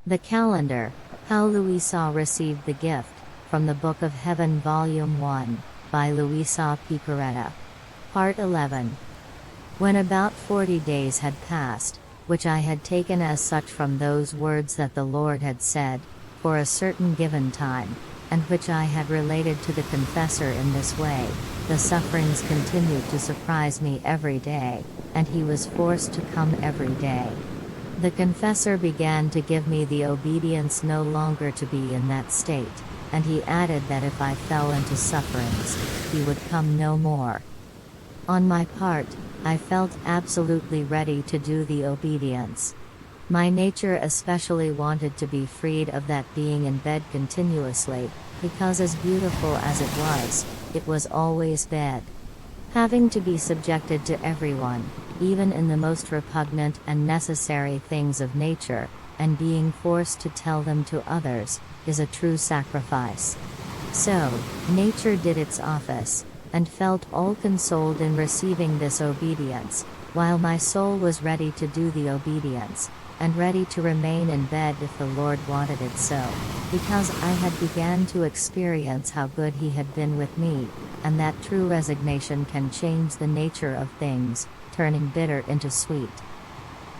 The calendar, How Luisa Received the Gift, from the Book of Heaven Volume 1, by Luisa Piccarreta. Part 11. When about 40 days had passed, which I had taken as such from those words that the Lord had said, for a certain given time, and which I had related to the confessor in this way, the sufferings continued to surprise me every day, and he was forced to come every day. The confessor began to give me the obedience no longer to be in that state, and he added that if I fell into sufferings, he would come no more. On my part, I felt absolutely ready to do the obedience. My nature especially wanted to be freed of that being in bed continuously, because as beautiful as it was always bed. Having to be subjected to everyone, even in the most repugnant and necessary things of nature, and being forced to tell them to others, is a true sacrifice. So, nature did its office, and felt all consoled in receiving this obedience, while my soul was ready to do the obedience, and ready to remain in bed if the Lord wanted it so, because I had began to experience how good He had been with me, and that true resignation can change the nature of things, turning bitter into sweet.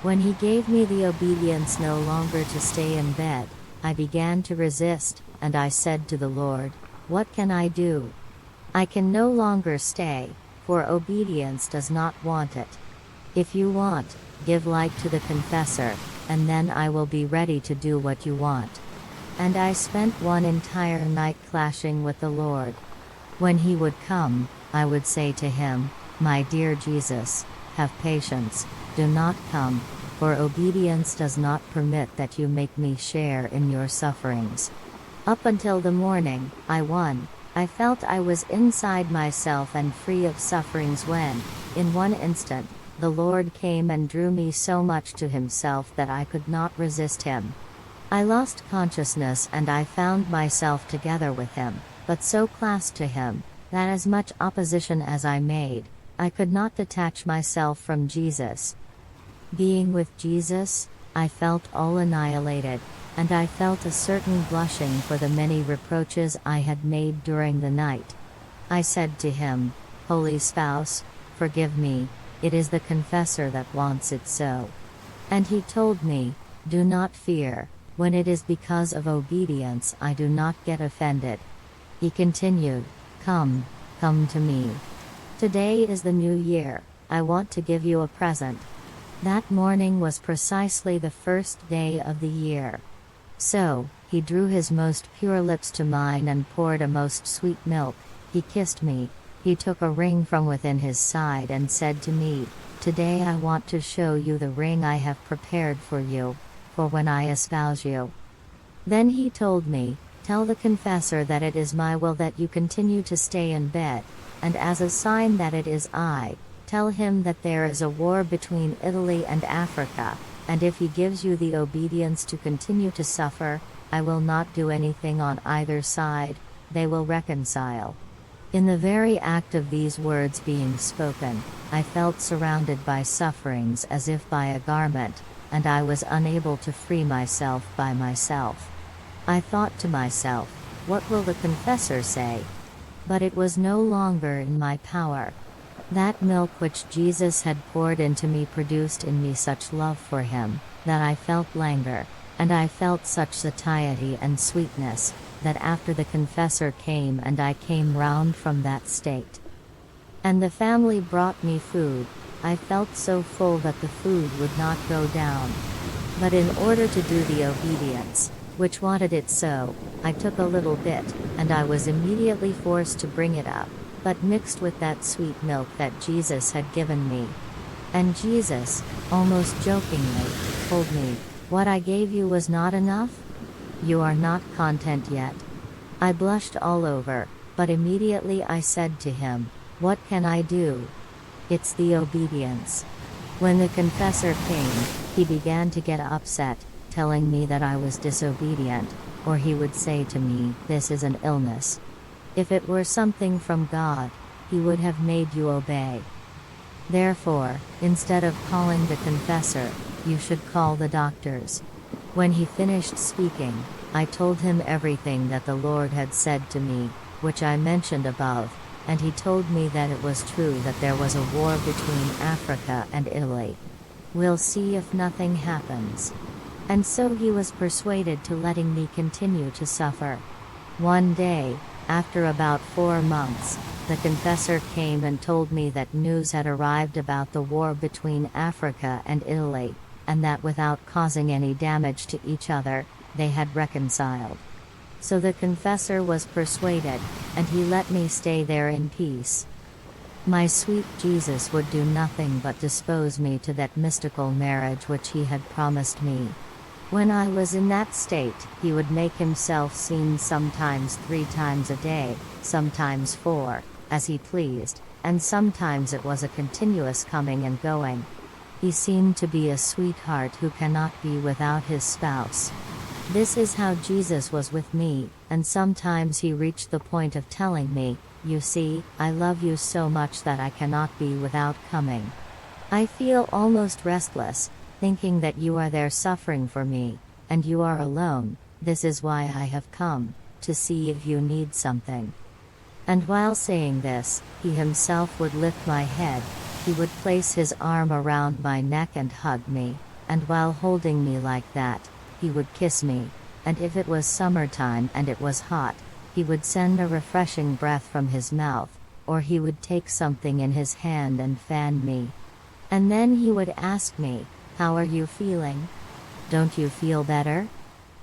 When He gave me the obedience no longer to stay in bed, I began to resist, and I said to the Lord, "What can I do? I can no longer stay, for obedience does not want it. If you want, give light to the confessor, and then I will be ready to do what you want." And I spent one entire night clashing with the Lord. When He would come, I would say to Him, "My dear Jesus, have patience, do not come, for obedience does not permit that you make me share in your sufferings." Up until the morning, I won. I felt I was inside myself and free of sufferings when, in one instant, the Lord came and drew me so much to Himself that I could not resist Him. I lost consciousness and I found myself together with Him, but so clasped to Him, that as much opposition as I made, I could not detach myself from Jesus. Being with Jesus, I felt all annihilated, and I felt a certain blushing for the many reproaches I had made during the night. I said to Him, "Holy Spouse, forgive me, it is the confessor that wants it so." And He told me, "Do not fear, when it is because of obedience I do not get offended." He continued, "Come, come to me. Today is the new year, I want to give you a present." That morning was precisely the first day of the year. So, He drew His most pure lips to mine and poured a most sweet milk. He kissed me. He took a ring from within His side and said to me, "Today I want to show you the ring I have prepared for you, for when I espouse you." Then He told me, "Tell the confessor that it is my will that you continue to stay in bed, and as a sign that it is I, tell him that there is a war between Italy and Africa, and if he gives you the obedience to continue to suffer, I will not do anything on either side, they will reconcile." In the very act of these words being spoken, I felt surrounded by sufferings as if by a garment, and I was unable to free myself by myself. I thought to myself, "What will the confessor say?" But it was no longer in my power. That milk which Jesus had poured into me produced in me such love for Him, that I felt languor, and I felt such satiety and sweetness, that after the confessor came and I came round from that state, and the family brought me food, I felt so full that the food would not go down. But in order to do the obedience, which wanted it so, I took a little bit, and I was immediately forced to bring it up, but mixed with that sweet milk that Jesus had given me. And Jesus, almost jokingly, told me, "What I gave you was not enough? You are not content yet." I blushed all over, but immediately I said to Him, "What can I do? It's the obedience." When the confessor came, he began to get upset, telling me that I was disobedient, or he would say to me, "This is an illness. If it were something from God, He would have made you obey. Therefore, instead of calling the confessor, you should call the doctors." When he finished speaking, I told him everything that the Lord had said to me, which I mentioned above, and he told me that it was true that there was a war between Africa and Italy. We'll see if nothing happens. And so he was persuaded to letting me continue to suffer. One day, after about 4 months, the confessor came and told me that news had arrived about the war between Africa and Italy, and that without causing any damage to each other, they had reconciled. So the confessor was persuaded, and he let me stay there in peace. My sweet Jesus would do nothing but dispose me to that mystical marriage which he had promised me. When I was in that state, he would make himself seen sometimes 3 times a day, sometimes 4, as he pleased, and sometimes it was a continuous coming and going. He seemed to be a sweetheart who cannot be without his spouse. This is how Jesus was with me, and sometimes he reached the point of telling me, "You see, I love you so much that I cannot be without coming. I feel almost restless, thinking that you are there suffering for me, and you are alone. This is why I have come, to see if you need something." And while saying this, he himself would lift my head, he would place his arm around my neck and hug me, and while holding me like that, he would kiss me, and if it was summertime and it was hot, he would send a refreshing breath from his mouth, or he would take something in his hand and fan me. And then he would ask me, "How are you feeling? Don't you feel better?"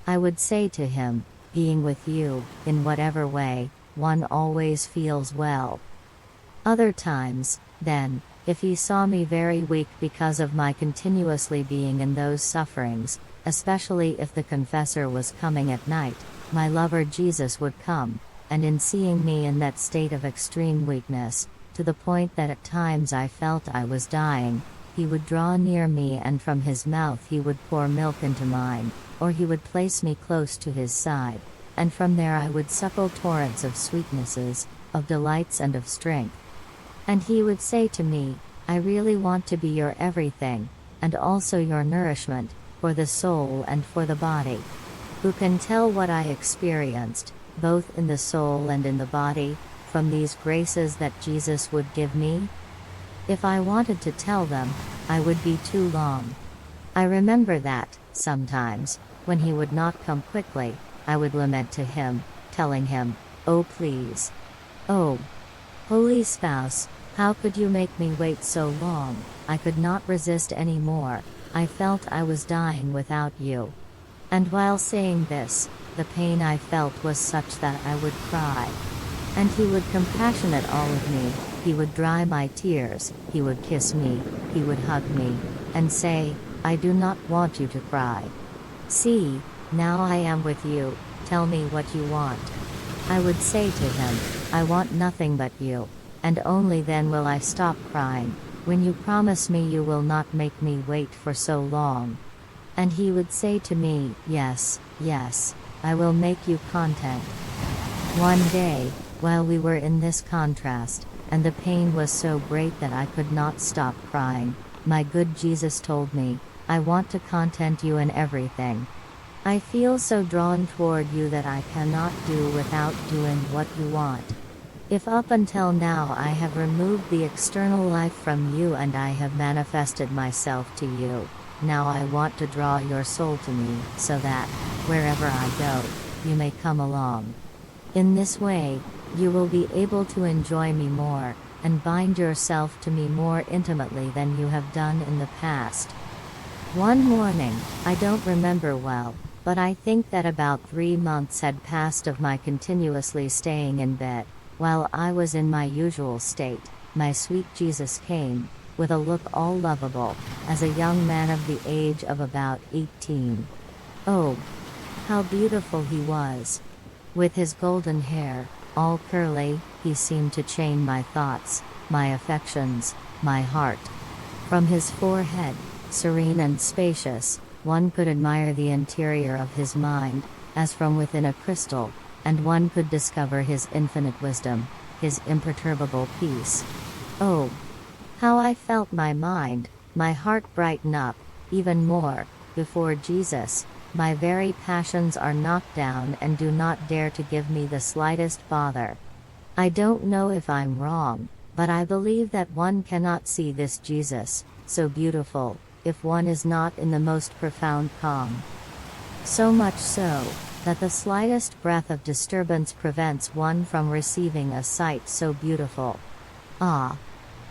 I would say to him, "Being with you, in whatever way, one always feels well." Other times, then, if he saw me very weak because of my continuously being in those sufferings, especially if the confessor was coming at night, my lover Jesus would come, and in seeing me in that state of extreme weakness, to the point that at times I felt I was dying, he would draw near me and from his mouth he would pour milk into mine, or he would place me close to his side, and from there I would suckle torrents of sweetnesses, of delights and of strength. And he would say to me, "I really want to be your everything, and also your nourishment, for the soul and for the body." Who can tell what I experienced, both in the soul and in the body, from these graces that Jesus would give me? If I wanted to tell them, I would be too long. I remember that, sometimes, when he would not come quickly, I would lament to him, telling him, "Oh please. Oh, holy spouse, how could you make me wait so long? I could not resist any more. I felt I was dying without you." And while saying this, the pain I felt was such that I would cry. And he would compassionate all of me, he would dry my tears, he would kiss me, he would hug me, and say, "I do not want you to cry. See, now I am with you, tell me what you want." I would say to him, "I want nothing but you, and only then will I stop crying, when you promise me you will not make me wait for so long." And he would say to me, "Yes, yes, I will make you content." One day, while we were in this contrast, and the pain was so great that I could not stop crying, my good Jesus told me, "I want to content you in everything. I feel so drawn toward you that I cannot do without doing what you want. If up until now I have removed the external life from you and I have manifested myself to you, now I want to draw your soul to me, so that, wherever I go, you may come along. In this way, you will be able to enjoy me more, and bind yourself to me more intimately than you have done in the past." One morning, I don't remember well, but I think that about 3 months had passed of my continuously staying in bed, while I was in my usual state, my sweet Jesus came, with a look all lovable, as a young man of the age of about 18. Oh, how beautiful he was! With his golden hair, all curly, he seemed to chain my thoughts, my affections, my heart. From his forehead, serene and spacious, one could admire the interior of his mind, as from within a crystal, and one could discover his infinite wisdom, his imperturbable peace. Oh, how I felt my mind, my heart brighten up, even more, before Jesus, My very passions are knocked down and do not dare to give me the slightest bother. I don't know if I'm wrong, but I believe that one cannot see this Jesus, so beautiful, if one is not in the most profound calm. So much so, that the slightest breath of disturbance prevents one from receiving a sight so beautiful. Ah!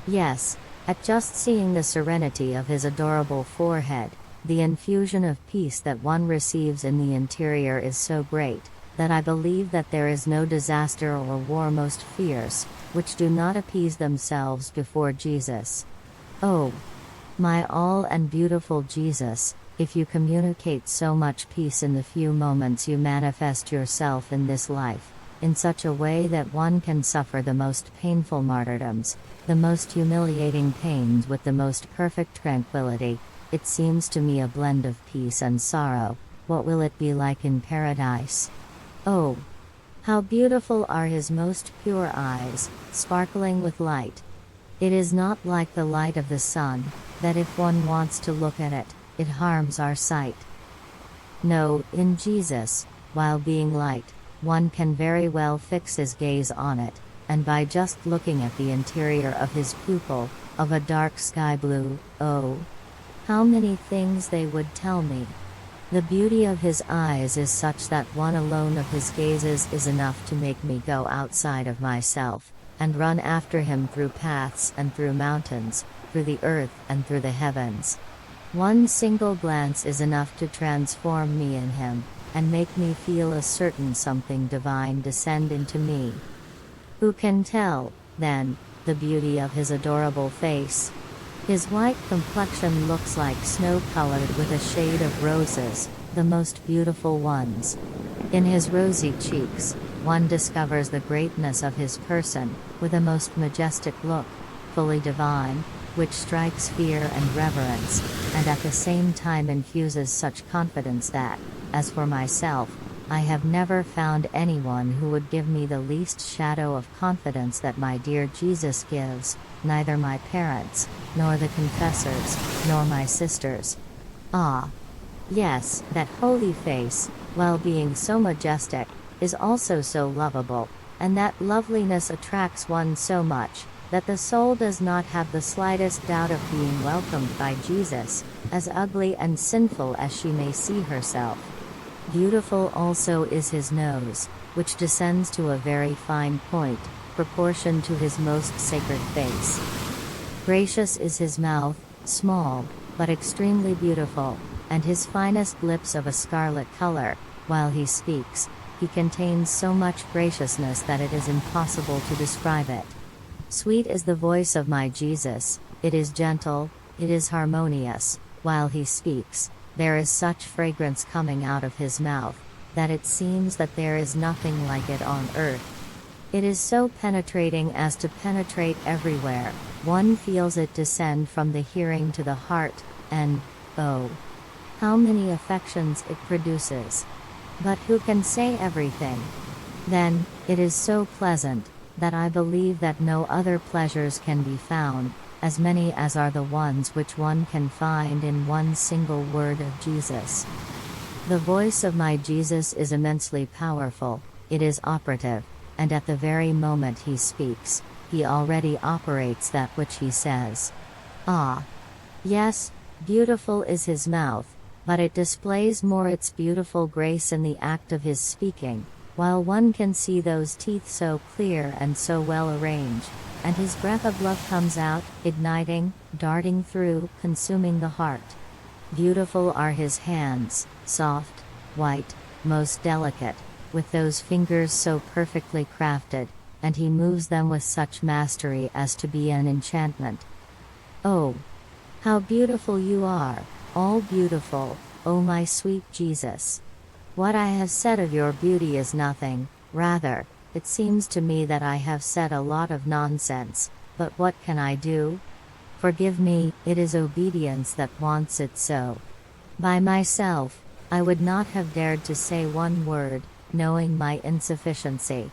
Yes, at just seeing the serenity of his adorable forehead, the infusion of peace that one receives in the interior is so great, that I believe that there is no disaster or war most fierce, which do not appease themselves before Jesus. Oh! My all and beautiful Jesus, if you communicate so much peace in the few moments you manifest yourself in this life, in such a way that one can suffer the most painful martyrdoms, the most humiliating pains with the most perfect tranquility, it seems to me a blend of peace and sorrow. What will it be like in paradise? Oh! How beautiful are his most pure eyes, sparkling with light. It is not like the light of the sun, that if one wants to look at it, it harms our sight. No, in Jesus, while being light, one can very well fix his gaze on it, and by just looking at the interior of his pupil, of a dark sky blue, oh! How many things they would tell me. The beauty of his eyes is such that one alone of his gazes is enough to make me go outside of myself, and run after him through paths and through mountains, through the earth and through the heavens. One single glance is enough to transform me in him, and make me feel a certain something divine descend into me. Who can tell, then, the beauty of his adorable face? His white complexion looks like snow colored with a shade of roses, the most beautiful ones. In his rosy cheeks, one discovers the greatness of his person, with a most majestic look, fully divine, which strikes fear and reverence, and at the same time infuses such confidence that, as for myself, I have never found anyone who would give me the least shadow of confidence that my dear Jesus gives, neither my parents, nor the confessors, nor my sisters. Ah! Yes, that holy face, while being so majestic, is also so lovable, and that loveliness attracts one so much, that the soul does not have the slightest doubt of being welcomed by Jesus, as ugly and sinful as she may see herself. Beautiful also is his nose, which descends to a very fine point, proportioned to his most sacred face. Gracious is his mouth, small, but extremely beautiful, and his finest lips of a scarlet color. While he speaks, he contains so much graciousness that it is impossible to describe it. Sweet is the voice of my Jesus, it is gentle, it is harmonious. While he speaks, there is such fragrance coming out of his mouth, that it seems that there is nothing like it on earth. It is so penetrating as to penetrate everywhere, one feels it descend from the hearing to the heart, and, oh! How many affections it produces. But who can say everything? Then, it is so pleasant, that I believe that no other pleasures can be found, as many as are the ones which one can find in one single word of Jesus. The voice of my Jesus is immensely powerful, it is operative, and at the very moment he speaks, he already operates that which he says. Ah! Yes, beautiful is his mouth, but it displays more its beautiful grace in the act of his speaking, while one can see those teeth so clear and so well arranged, and his breath of love comes out, igniting, darting through, consuming the heart. Beautiful are his hands, soft, white, most delicate, with those fingers so perfectly crafted, and he moves them with such mastery as to be an enchantment. Oh! How beautiful you are, all beautiful, O my sweet Jesus! What I have said of your beauty is nothing, rather, it seems to me that I have said a lot of nonsense, but what can I do? Forgive me, it is obedience that wants it so. By myself, I would not have dared to say one word, knowing my insufficiency.